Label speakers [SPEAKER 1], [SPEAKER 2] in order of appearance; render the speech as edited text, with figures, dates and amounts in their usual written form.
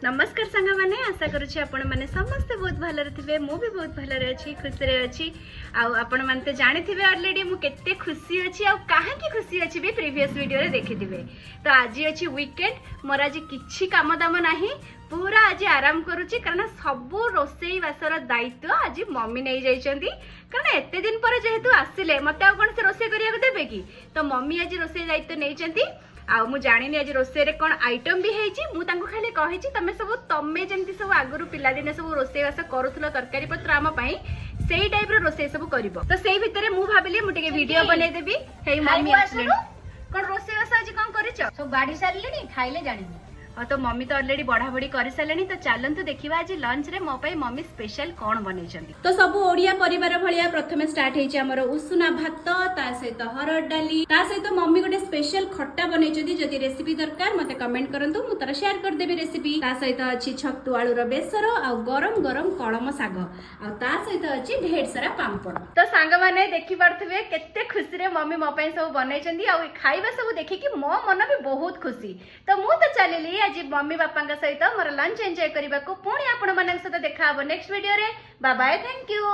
[SPEAKER 1] नमस्कार सांग मैंने आशा करुच्ची आपण मैंने समस्ते बहुत भलरे थे मु भी बहुत भलरे अच्छी खुशी रे अच्छी आपण मैंने तो जानी थे ऑलरेडी मु केते खुशी अच्छी आ कहाँ की खुशी अच्छी भी प्रीवियस वीडियो रे देखि दिबे। तो आज अच्छी वीकेंड मोर आज किछि काम दाम नाही पूरा आज आराम करुच्ची कारण सब रोसई बासर दायित्व आज मम्मी नहीं जाइछंती कारण एते दिन पर जेहेतु आसिले मते आ कोन से रोसई करिया देबे कि तो मम्मी आज रोसई दायित्व नहीं आ मु जानी आज रोसई रे कोन आइटम भी हेची मु तांको खाली कहिची तमे सब तमे जेंति सब आगुरु पिला दिने सब रोसई वास करूथलो तरकारी पत्र आम पई सेही टाइप रो रोसई सब करिवो। तो सेही भितरे मु भाबिली मु टिके वीडियो बनै देबी। हेई मम्मी आसले कोन रोसई वास आज कोन करिचो
[SPEAKER 2] सब बाड़ी सारलेनी खाइले जानिबी।
[SPEAKER 1] हाँ तो मम्मी तो ऑलरेडी बढ़ा बढ़ी कर सारे तो चलतु देखा आज लंच रे मो पाई मम्मी स्पेशल कौन बन। तो सब ओडिया परिवार भाया प्रथम स्टार्ट होमर उसुना भात ता सहित हरड़ डाली ता सहित मम्मी गोटे स्पेशल खट्टा बन जदि रेसिपी दरकार मते कमेंट करंतु मु तार शेयर कर देबी रेसिपी। ता सहित अछि छतु आलू रो बेसर आ गरम गरम कलम साग आ ता सहित अछि ढेर सारा पांपड़। तो सांग माने देखि पारथबे केते खुशी रे मम्मी मो पाई सब बनैचंदी आ खाइबा सब देखि कि मो मन भी बहुत खुशी। तो मु तो चलिली आज मम्मी बापा सहित मोर लंच एंजॉय करने को पुणी आपण मान सहित देखा नेक्स्ट वीडियो रे। Bye bye, thank you.